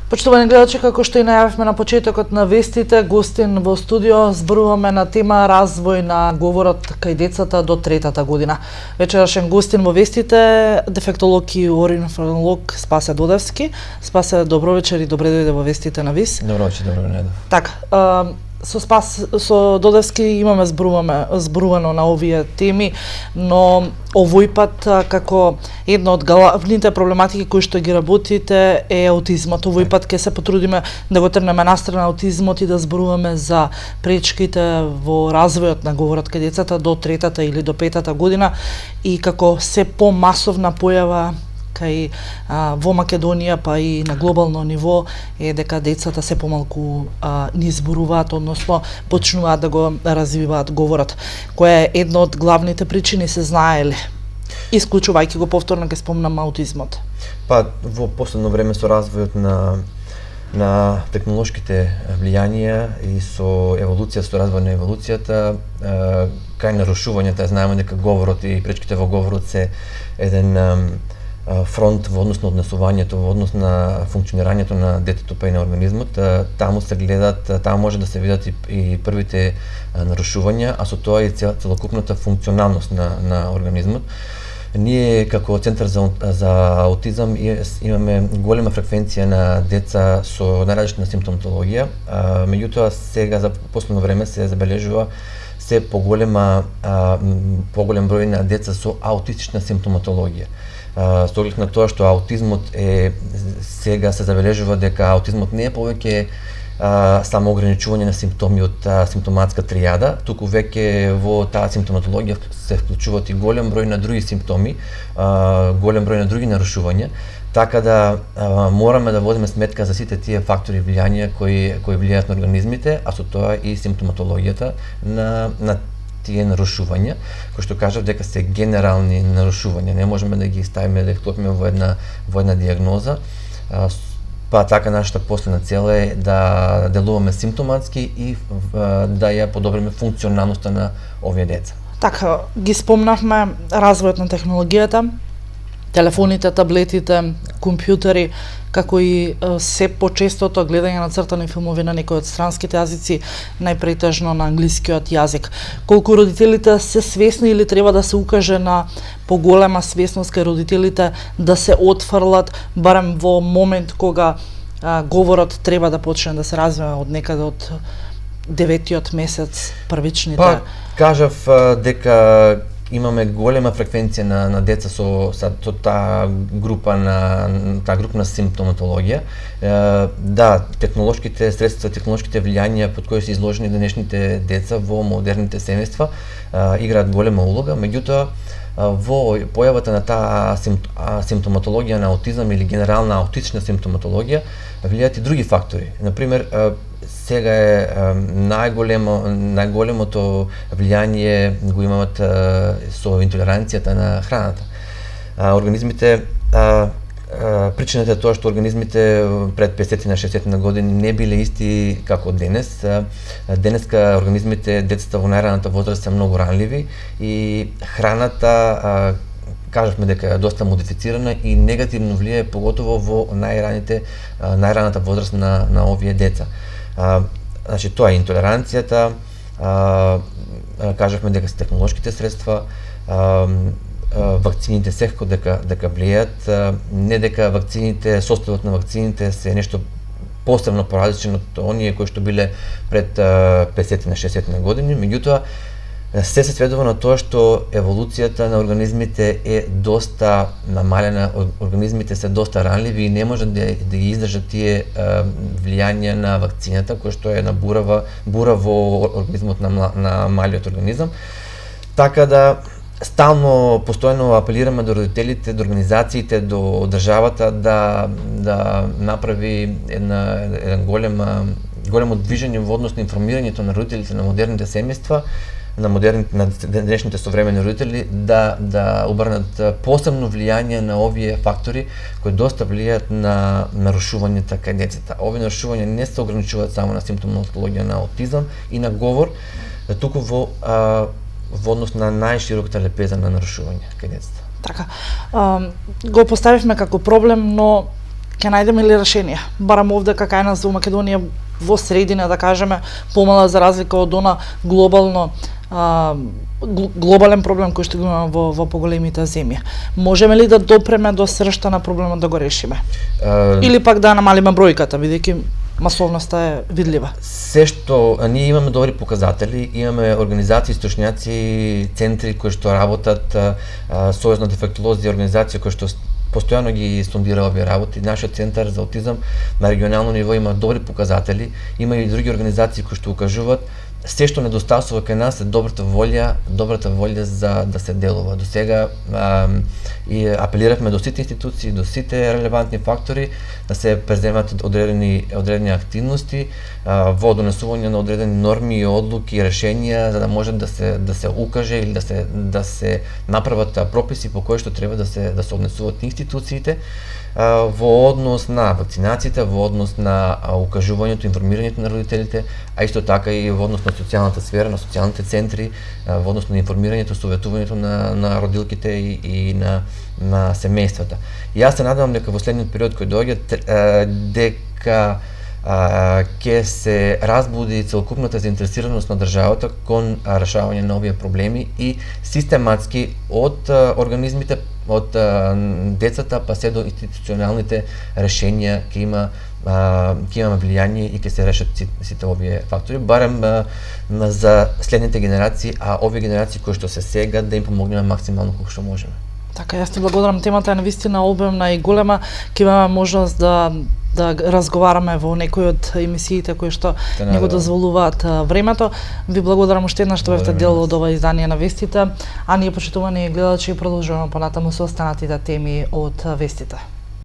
Почитувани гледачи, како што и најавивме на почетокот на вестите, гостин во студио зборуваме на тема развој на говорот кај децата до 3-та година. Вечерашен гостин во вестите, дефектолог и оринфренолог Спасе Додевски. Спасе, добро вечер и добре дојде во вестите на ВИС. Добро вечер, добро дојде. Така, со Додевски имаме зборувано на овие теми, но овој пат како една од главните проблематики кои што ги работите е аутизмот. Овој пат ќе се потрудиме да го трнеме настрана аутизмот и да зборуваме за пречките во развојот на говорот кај децата до 3-та или до 5-та година и како се помасовна појава кај во Македонија, па и на глобално ниво, е дека децата се помалку ни зборуваат, односно почнуваат да го развиваат говорот, која е една од главните причини, се знае ли? Исклучувајќи го повторно ќе спомнам аутизмот. Па во последно време со развојот на технолошките влијанија и со еволуција, со развој на еволуцијата, кај нарушувањата, знаеме дека говорот и пречките во говорот се еден фронт во однос на однесувањето, во однос на функционирањето на детето па и на организмот. Таму се гледат, таму може да се видат и првите нарушувања, а со тоа и целокупната функционалност на организмот. Ние како Центар за аутизам имаме голема фреквенција на деца со најразлична симптоматологија, меѓутоа сега за последно време се забележува се поголем број на деца со аутистична симптоматологија. Со оглед на тоа што аутизмот сега се забележува дека аутизмот не е повеќе само ограничување на симптоми од симптоматска тријада, туку веќе во таа симптоматологија се вклучуваат и голем број на други симптоми, голем број на други нарушувања, така да мораме да водиме сметка за сите тие фактори влијанија кои влијаат на организмите, а со тоа и симптоматологијата на тие нарушувања, кои што кажав дека се генерални нарушувања, не можеме да ги ставиме, да ги вклопиме во една дијагноза. Па така нашата последна цел е да делуваме симптоматски и да ја подобриме функционалноста на овие деца. Така, ги спомнавме развојот на технологијата, телефоните, таблетите, компјутери, како и се почестото гледање на цртани филмови на некои од странските јазици, најпретежно на англискиот јазик. Колку родителите се свесни или треба да се укаже на поголема свесност кај родителите да се отфрлат, барем во момент кога говорот треба да почне да се развива од некаде од 9-тиот месец, првичните? Па, кажав дека имаме голема фреквенција на деца со таа групна симптоматологија. Да, технолошките средства, технолошките влијанија под кои се изложени денешните деца во модерните семејства играат голема улога, меѓутоа во појавата на таа симптоматологија на аутизам или генерална аутична симптоматологија влијаат и други фактори. Например, сега е најголемото влијание го имаат со интолеранцијата на храната. Организмите, причината е тоа што организмите пред 50 на 60 години не биле исти како денес. Денеска организмите, децата во најраната возраст се многу ранливи и храната кажавме дека е доста модифицирана и негативно влијае поготово во најраната возраст на овие деца. Значи тоа е интолеранцијата, кажавме дека се технолошките средства, вакцините секако дека влијаат, не дека вакцините, составот на вакцините се нешто посебно поразличен од оние кои што биле пред 50 на 60 години, меѓутоа се сведува на тоа што еволуцијата на организмите е доста намалена, организмите се доста ранливи и не можат да ги издржат тие влијања на вакцината, која што е на бура во организмот на малиот организам. Така да стално, постојано апелираме до родителите, до организациите, до државата да направи еден големо движење во однос на информирањето на родителите на модерните семејства, на денешните современи родители, да обрнат посебно влијание на овие фактори кои доста влијаат на нарушувањата кај децата. Овие нарушувања не се ограничуваат само на симптоматологија на аутизам и на говор, туку во однос на најшироката лепеза на нарушување кај децата. Така. Го поставивме како проблем, но ќе најдеме ли решение? Барам овде кај нас во Македонија во средина, да кажеме, помала за разлика од она глобално глобален проблем кој што го имаме во поголемите земји. Можеме ли да допреме до сршта на проблемот да го решиме? Или пак да намалиме бројката, бидејќи масовноста е видлива? Се што ние имаме добри показатели, имаме организации, стручњаци, центри кои што работат, Сојуз на дефектолози, организација кои што постојано ги сондира овие работи. Нашиот центар за аутизам на регионално ниво има добри показатели, има и други организации кои што укажуваат. Се што недостасува кај нас е добрата волја за да се делува. До сега и апелиравме до сите институции, до сите релевантни фактори да се преземат одредени активности во донесување на одредени норми и одлуки и решенија за да може да се укаже или да се направат прописи по кои што треба да се однесуваат институциите во однос на вакцинациите, во однос на укажувањето, информирањето на родителите, а исто така и во однос на социјалната сфера, на социјалните центри, во однос на информирањето, советувањето на родилките и на семејствата. И јас се надевам дека во следниот период кој доаѓа дека ќе се разбуди целокупната заинтересираност на државата кон решавање на овие проблеми и систематски од организмите, од децата па се до институционалните решенија ќе имаме влијание и ќе се решат сите овие фактори, барем за следните генерации, а овие генерации кои што се сега да им помогнеме максимално колку што можеме. Така, јас ти благодарам, темата е навистина обемна и голема, ќе имаме можност да разговараме во некои од емисиите кои што не го дозволуваат времето. Ви благодарам уште еднаш што бевте дел од ова издание на Вестите, а ние почитувани гледачи продолжуваме понатаму со останатите теми од Вестите.